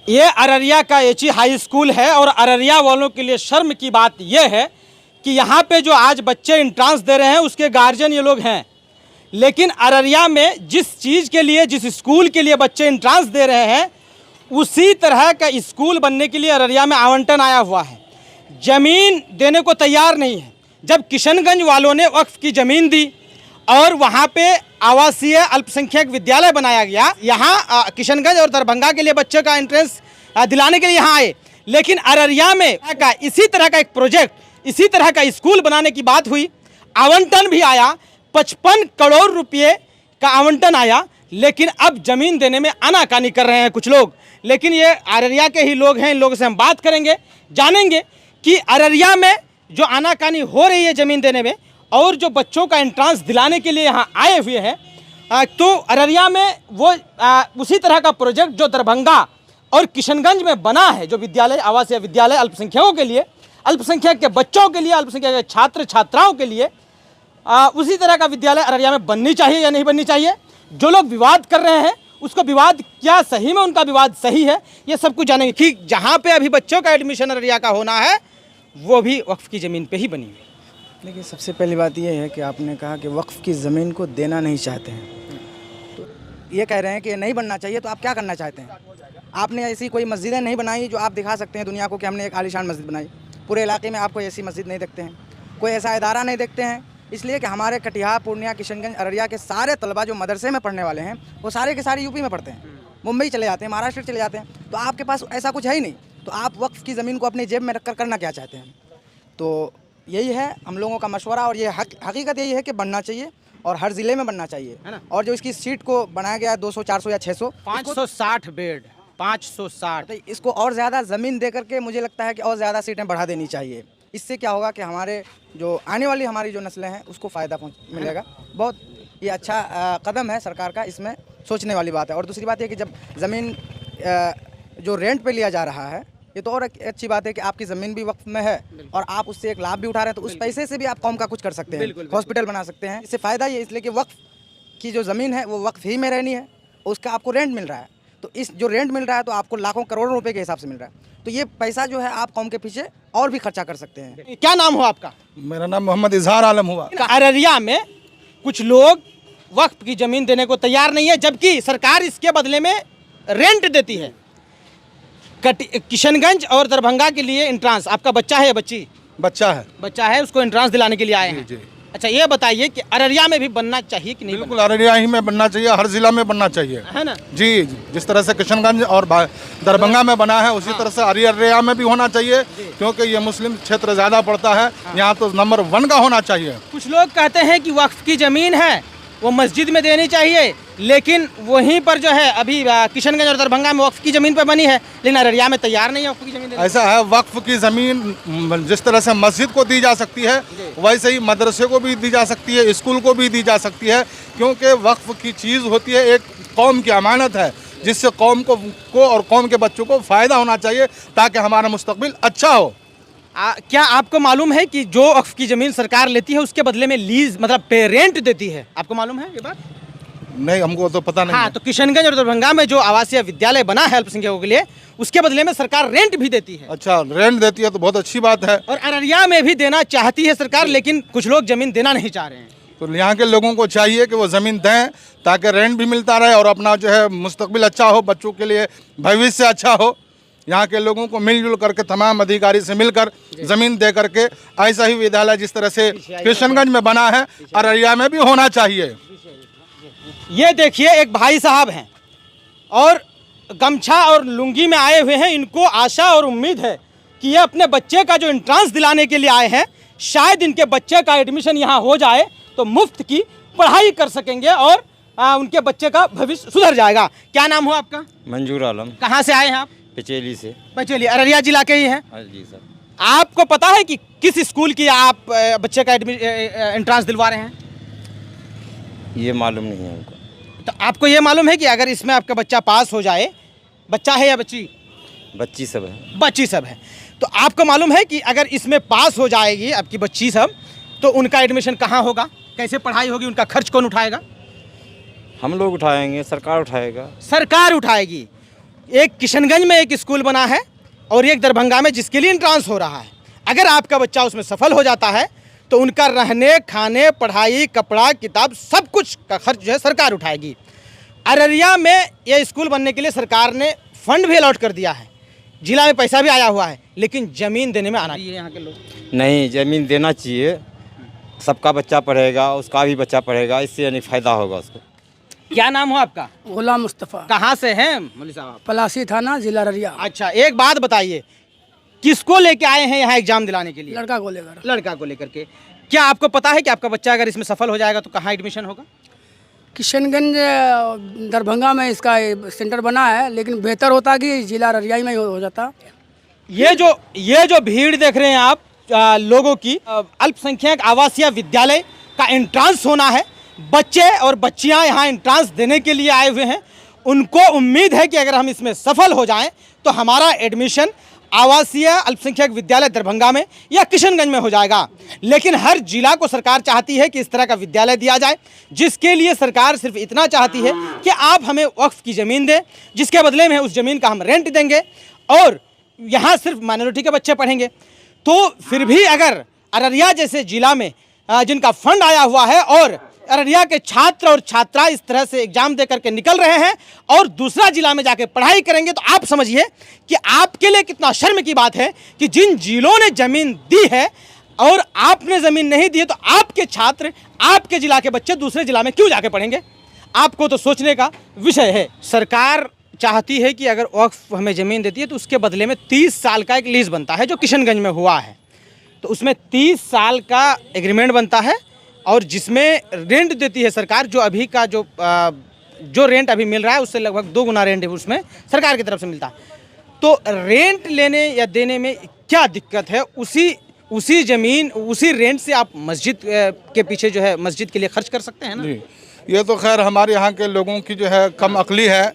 ये अररिया का Aichi high school है और अररिया वालों के लिए शर्म की बात यह है कि यहाँ पे जो आज बच्चे एंट्रांस दे रहे हैं उसके गार्जियन ये लोग हैं, लेकिन अररिया में जिस चीज़ के लिए, जिस स्कूल के लिए बच्चे एंट्रांस दे रहे हैं उसी तरह का स्कूल बनने के लिए अररिया में आवंटन आया हुआ है। ज़मीन देने को तैयार नहीं है। जब किशनगंज वालों ने वक्फ की ज़मीन दी और वहाँ पे आवासीय अल्पसंख्यक विद्यालय बनाया गया, यहाँ किशनगंज और दरभंगा के लिए बच्चे का एंट्रेंस दिलाने के लिए यहाँ आए, लेकिन अररिया में का इसी तरह का एक प्रोजेक्ट, इसी तरह का स्कूल बनाने की बात हुई, आवंटन भी आया, 55 करोड़ रुपये का आवंटन आया, लेकिन अब ज़मीन देने में आनाकानी कर रहे हैं कुछ लोग। लेकिन ये अररिया के ही लोग हैं, इन लोगों से हम बात करेंगे, जानेंगे कि अररिया में जो आनाकानी हो रही है ज़मीन देने में और जो बच्चों का एंट्रांस दिलाने के लिए यहाँ आए हुए हैं, तो अररिया में वो उसी तरह का प्रोजेक्ट जो दरभंगा और किशनगंज में बना है, जो विद्यालय, आवासीय विद्यालय अल्पसंख्यकों के लिए, अल्पसंख्यक के बच्चों के लिए, अल्पसंख्यक के छात्र छात्राओं के लिए, उसी तरह का विद्यालय अररिया में बननी चाहिए या नहीं बननी चाहिए। जो लोग विवाद कर रहे हैं उसको विवाद, क्या सही में उनका विवाद सही है, ये सब कुछ जानेंगे कि जहाँ पे अभी बच्चों का एडमिशन अररिया का होना है वो भी वक्फ की ज़मीन पे ही बनी हुई। देखिए, सबसे पहली बात ये है कि आपने कहा कि वक्फ की ज़मीन को देना नहीं चाहते हैं, तो ये कह रहे हैं कि नहीं बनना चाहिए, तो आप क्या करना चाहते हैं? आपने ऐसी कोई मस्जिदें नहीं बनाई जो आप दिखा सकते हैं दुनिया को कि हमने एक आलीशान मस्जिद बनाई। पूरे इलाके में आपको ऐसी मस्जिद नहीं देखते हैं, कोई ऐसा इदारा नहीं देखते हैं, इसलिए कि हमारे कटिहार, पूर्णिया, किशनगंज, अररिया के सारे तलबा जो मदरसे में पढ़ने वाले हैं वो सारे के सारे यूपी में पढ़ते हैं, मुंबई चले जाते हैं, महाराष्ट्र चले जाते हैं। तो आपके पास ऐसा कुछ है ही नहीं, तो आप वक्फ की ज़मीन को अपनी जेब में रखकर करना क्या चाहते हैं? तो यही है हम लोगों का मशवरा, और ये हकीकत यही है कि बनना चाहिए और हर ज़िले में बनना चाहिए, है ना। और जो इसकी सीट को बनाया गया है 200, 400 या 600, 560 बेड, 560, तो इसको और ज़्यादा ज़मीन दे करके मुझे लगता है कि और ज़्यादा सीटें बढ़ा देनी चाहिए। इससे क्या होगा कि हमारे जो आने वाली हमारी जो नस्लें हैं उसको फ़ायदा मिलेगा। बहुत ये अच्छा कदम है सरकार का, इसमें सोचने वाली बात है। और दूसरी बात है कि जब ज़मीन जो रेंट पे लिया जा रहा है, ये तो और अच्छी बात है कि आपकी ज़मीन भी वक्फ में है और आप उससे एक लाभ भी उठा रहे हैं, तो उस पैसे से भी आप कौम का कुछ कर सकते हैं, हॉस्पिटल बना सकते हैं। इससे फ़ायदा ये इसलिए कि वक्फ की जो ज़मीन है वो वक्फ ही में रहनी है, उसका आपको रेंट मिल रहा है, तो इस जो रेंट मिल रहा है तो आपको लाखों करोड़ों रुपए के हिसाब से मिल रहा है, तो ये पैसा जो है आप कौम के पीछे और भी खर्चा कर सकते हैं। क्या नाम हो आपका? मेरा नाम मोहम्मद इजहार आलम हुआ। अररिया में कुछ लोग वक्फ की ज़मीन देने को तैयार नहीं है, जबकि सरकार इसके बदले में रेंट देती है। किशनगंज और दरभंगा के लिए एंट्रांस, आपका बच्चा है या बच्ची? बच्चा है, उसको एंट्रांस दिलाने के लिए आए हैं। जी। अच्छा, ये बताइए कि अररिया में भी बनना चाहिए कि नहीं? बिल्कुल, अररिया ही में बनना चाहिए, हर जिला में बनना चाहिए, है ना जी। जिस तरह से किशनगंज और दरभंगा में बना है उसी तरह से अररिया में भी होना चाहिए, क्योंकि ये मुस्लिम क्षेत्र ज़्यादा पड़ता है, यहाँ तो नंबर 1 का होना चाहिए। कुछ लोग कहते हैं कि वक्फ की ज़मीन है वो मस्जिद में देनी चाहिए, लेकिन वहीं पर जो है अभी किशनगंज और दरभंगा में वक्फ की ज़मीन पर बनी है, लेकिन अररिया में तैयार नहीं है वक्फ की ज़मीन देने। ऐसा है, वक्फ की ज़मीन जिस तरह से मस्जिद को दी जा सकती है वैसे ही मदरसे को भी दी जा सकती है, स्कूल को भी दी जा सकती है, क्योंकि वक्फ की चीज़ होती है एक कौम की अमानत है, जिससे कौम को और कौम के बच्चों को फ़ायदा होना चाहिए ताकि हमारा मुस्तकबिल अच्छा हो। क्या आपको मालूम है कि जो वक्फ की ज़मीन सरकार लेती है उसके बदले में लीज, मतलब रेंट देती है? आपको मालूम है ये बात? नहीं, हमको तो पता नहीं। हाँ, तो किशनगंज और दरभंगा में जो आवासीय विद्यालय बना है अल्पसंख्यकों के लिए, उसके बदले में सरकार रेंट भी देती है। अच्छा, रेंट देती है तो बहुत अच्छी बात है। और अररिया में भी देना चाहती है सरकार, लेकिन कुछ लोग ज़मीन देना नहीं चाह रहे हैं। तो यहाँ के लोगों को चाहिए कि वो ज़मीन दें ताकि रेंट भी मिलता रहे और अपना जो है मुस्तकबिल अच्छा हो, बच्चों के लिए भविष्य अच्छा हो। यहाँ के लोगों को मिलजुल करके तमाम अधिकारी से मिलकर ज़मीन दे करके ऐसा ही विद्यालय जिस तरह से किशनगंज में बना है अररिया में भी होना चाहिए। ये देखिए, एक भाई साहब हैं और गमछा और लुंगी में आए हुए हैं। इनको आशा और उम्मीद है कि ये अपने बच्चे का जो एंट्रांस दिलाने के लिए आए हैं, शायद इनके बच्चे का एडमिशन यहाँ हो जाए तो मुफ्त की पढ़ाई कर सकेंगे और उनके बच्चे का भविष्य सुधर जाएगा। क्या नाम हो आपका? मंजूर आलम। कहाँ से आए हैं आप? पचेली से। पचेली, अररिया जिला के ही हैं? जी सर। आपको पता है कि किस स्कूल की आप बच्चे का एंट्रांस दिलवा रहे हैं? ये मालूम नहीं है हमको। तो आपको ये मालूम है कि अगर इसमें आपका बच्चा पास हो जाए, बच्चा है या बच्ची? बच्ची सब है। बच्ची सब है। तो आपको मालूम है कि अगर इसमें पास हो जाएगी आपकी बच्ची सब, तो उनका एडमिशन कहाँ होगा, कैसे पढ़ाई होगी, उनका खर्च कौन उठाएगा? हम लोग उठाएंगे, सरकार उठाएगा। सरकार उठाएगी। एक किशनगंज में एक स्कूल बना है और एक दरभंगा में, जिसके लिए एंट्रांस हो रहा है। अगर आपका बच्चा उसमें सफल हो जाता है तो उनका रहने, खाने, पढ़ाई, कपड़ा, किताब, सब कुछ का खर्च जो है सरकार उठाएगी। अररिया में यह स्कूल बनने के लिए सरकार ने फंड भी अलॉट कर दिया है, जिला में पैसा भी आया हुआ है, लेकिन ज़मीन देने में आना चाहिए यहाँ के लोग। नहीं, ज़मीन देना चाहिए। सबका बच्चा पढ़ेगा, उसका भी बच्चा पढ़ेगा, इससे यानी फ़ायदा होगा उसको। क्या नाम हो आपका? गुलाम मुस्तफ़ा, कहाँ से हैं मौलवी साहब? पलासी थाना, जिला अररिया। अच्छा, एक बात बताइए, किसको लेके आए हैं यहाँ एग्जाम दिलाने के लिए? लड़का को लेकर। लड़का को लेकर के। क्या आपको पता है कि आपका बच्चा अगर इसमें सफल हो जाएगा तो कहाँ एडमिशन होगा? किशनगंज दरभंगा में इसका सेंटर बना है, लेकिन बेहतर होता कि जिला अररिया में हो जाता। ये जो भीड़ देख रहे हैं आप लोगों की, अल्पसंख्यक आवासीय विद्यालय का एंट्रांस होना है। बच्चे और बच्चियां यहाँ एंट्रांस देने के लिए आए हुए हैं। उनको उम्मीद है कि अगर हम इसमें सफल हो जाएं तो हमारा एडमिशन आवासीय अल्पसंख्यक विद्यालय दरभंगा में या किशनगंज में हो जाएगा। लेकिन हर जिला को सरकार चाहती है कि इस तरह का विद्यालय दिया जाए, जिसके लिए सरकार सिर्फ इतना चाहती है कि आप हमें वक्फ की ज़मीन दें, जिसके बदले में उस ज़मीन का हम रेंट देंगे और यहाँ सिर्फ माइनॉरिटी के बच्चे पढ़ेंगे। तो फिर भी अगर अररिया जैसे जिला में जिनका फंड आया हुआ है और अररिया के छात्र और छात्रा इस तरह से एग्जाम दे करके निकल रहे हैं और दूसरा जिला में जाके पढ़ाई करेंगे, तो आप समझिए कि आपके लिए कितना शर्म की बात है कि जिन जिलों ने ज़मीन दी है और आपने ज़मीन नहीं दी है, तो आपके छात्र, आपके जिला के बच्चे दूसरे जिला में क्यों जाके पढ़ेंगे? आपको तो सोचने का विषय है। सरकार चाहती है कि अगर वक्फ हमें ज़मीन देती है तो उसके बदले में 30 साल का एक लीज़ बनता है, जो किशनगंज में हुआ है। तो उसमें 30 साल का एग्रीमेंट बनता है और जिसमें रेंट देती है सरकार। जो अभी का जो रेंट अभी मिल रहा है उससे लगभग 2 गुना रेंट उसमें सरकार की तरफ से मिलता है। तो रेंट लेने या देने में क्या दिक्कत है? उसी ज़मीन, उसी रेंट से आप मस्जिद के पीछे जो है मस्जिद के लिए खर्च कर सकते हैं ना। जी, ये तो खैर हमारे यहाँ के लोगों की जो है कम अक्ली है।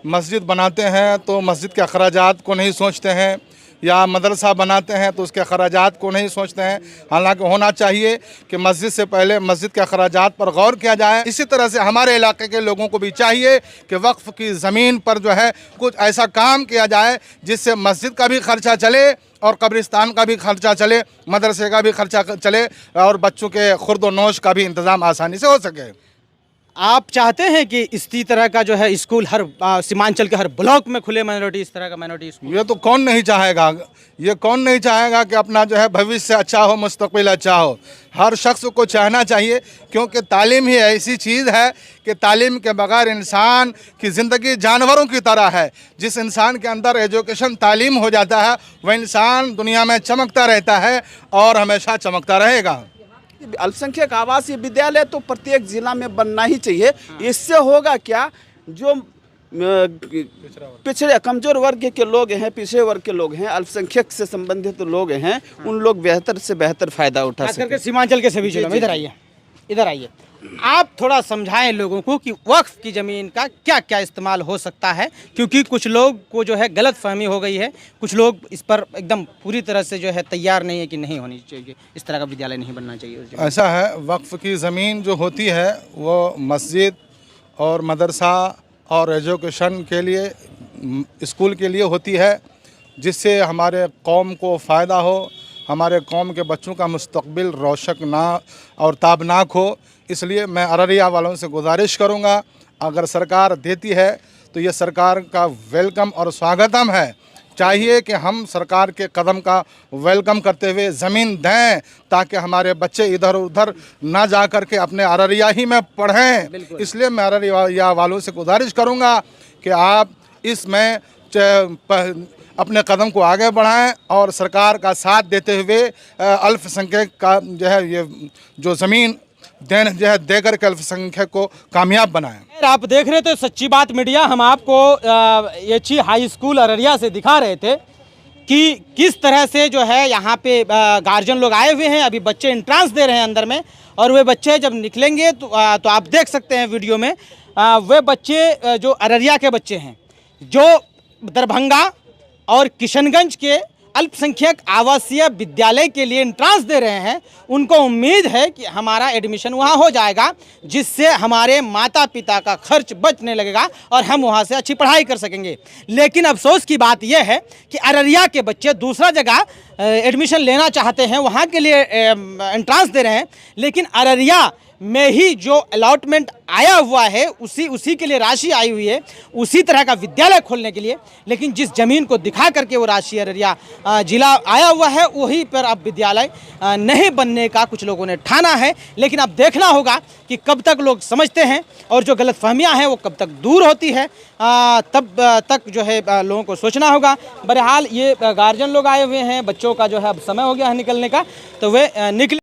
मस्जिद बनाते हैं तो मस्जिद के अखराजात को नहीं सोचते हैं, या मदरसा बनाते हैं तो उसके अखराजात को नहीं सोचते हैं। हालांकि होना चाहिए कि मस्जिद से पहले मस्जिद के अखराजात पर गौर किया जाए। इसी तरह से हमारे इलाके के लोगों को भी चाहिए कि वक्फ की ज़मीन पर जो है कुछ ऐसा काम किया जाए जिससे मस्जिद का भी खर्चा चले और कब्रिस्तान का भी खर्चा चले, मदरसे का भी खर्चा चले और बच्चों के खुर्द व नोश का भी इंतज़ाम आसानी से हो सके। आप चाहते हैं कि इसी तरह का जो है स्कूल हर सीमांचल के हर ब्लॉक में खुले, माइनॉरिटी, इस तरह का माइनॉरिटी स्कूल? ये तो कौन नहीं चाहेगा, ये कौन नहीं चाहेगा कि अपना जो है भविष्य अच्छा हो, मुस्तकबिल अच्छा हो। हर शख्स को चाहना चाहिए, क्योंकि तालीम ही ऐसी चीज़ है कि तालीम के बगैर इंसान की ज़िंदगी जानवरों की तरह है। जिस इंसान के अंदर एजुकेशन, तालीम हो जाता है, वह इंसान दुनिया में चमकता रहता है और हमेशा चमकता रहेगा। अल्पसंख्यक आवासीय विद्यालय तो प्रत्येक जिला में बनना ही चाहिए। इससे होगा क्या, जो पिछड़े कमज़ोर वर्ग के लोग हैं, पिछड़े वर्ग के लोग हैं, अल्पसंख्यक से संबंधित लोग हैं, उन लोग बेहतर से बेहतर फ़ायदा उठा खास करके सकें। सीमांचल के सभी जिलों में। इधर आइए, आप थोड़ा समझाएं लोगों को कि वक्फ की ज़मीन का क्या क्या इस्तेमाल हो सकता है, क्योंकि कुछ लोग को जो है गलत फहमी हो गई है। कुछ लोग इस पर एकदम पूरी तरह से जो है तैयार नहीं है कि नहीं होनी चाहिए, इस तरह का विद्यालय नहीं बनना चाहिए। ऐसा है, वक्फ की ज़मीन जो होती है वो मस्जिद और मदरसा और एजुकेशन के लिए, स्कूल के लिए होती है, जिससे हमारे कौम को फ़ायदा हो, हमारे कौम के बच्चों का मुस्तकबिल रोशक ना और ताबनाक हो। इसलिए मैं अररिया वालों से गुजारिश करूंगा, अगर सरकार देती है तो ये सरकार का वेलकम और स्वागतम है। चाहिए कि हम सरकार के कदम का वेलकम करते हुए ज़मीन दें, ताकि हमारे बच्चे इधर उधर ना जा कर के अपने अररिया ही में पढ़ें। इसलिए मैं अररिया वालों से गुजारिश करूंगा कि आप इसमें अपने कदम को आगे बढ़ाएं और सरकार का साथ देते हुए अल्पसंख्यक का जो है ये जो ज़मीन दे कर के अल्पसंख्यक को कामयाब बनाएं। आप देख रहे थे सच्ची बात मीडिया। हम आपको एचई हाई स्कूल अररिया से दिखा रहे थे कि किस तरह से जो है यहाँ पे गार्जियन लोग आए हुए हैं। अभी बच्चे एंट्रांस दे रहे हैं अंदर में, और वे बच्चे जब निकलेंगे तो आप देख सकते हैं वीडियो में, वे बच्चे जो अररिया के बच्चे हैं, जो दरभंगा और किशनगंज के अल्पसंख्यक आवासीय विद्यालय के लिए एंट्रांस दे रहे हैं, उनको उम्मीद है कि हमारा एडमिशन वहाँ हो जाएगा, जिससे हमारे माता पिता का खर्च बचने लगेगा और हम वहाँ से अच्छी पढ़ाई कर सकेंगे। लेकिन अफसोस की बात यह है कि अररिया के बच्चे दूसरा जगह एडमिशन लेना चाहते हैं, वहाँ के लिए एंट्रांस दे रहे हैं, लेकिन अररिया में ही जो अलॉटमेंट आया हुआ है उसी के लिए राशि आई हुई है, उसी तरह का विद्यालय खोलने के लिए। लेकिन जिस ज़मीन को दिखा करके वो राशि अररिया जिला आया हुआ है, वहीं पर अब विद्यालय नहीं बनने का कुछ लोगों ने ठाना है। लेकिन अब देखना होगा कि कब तक लोग समझते हैं और जो गलतफहमियां हैं वो कब तक दूर होती है, तब तक जो है लोगों को सोचना होगा। बहरहाल ये गार्जियन लोग आए हुए हैं, बच्चों का जो है अब समय हो गया है निकलने का, तो वे निकले।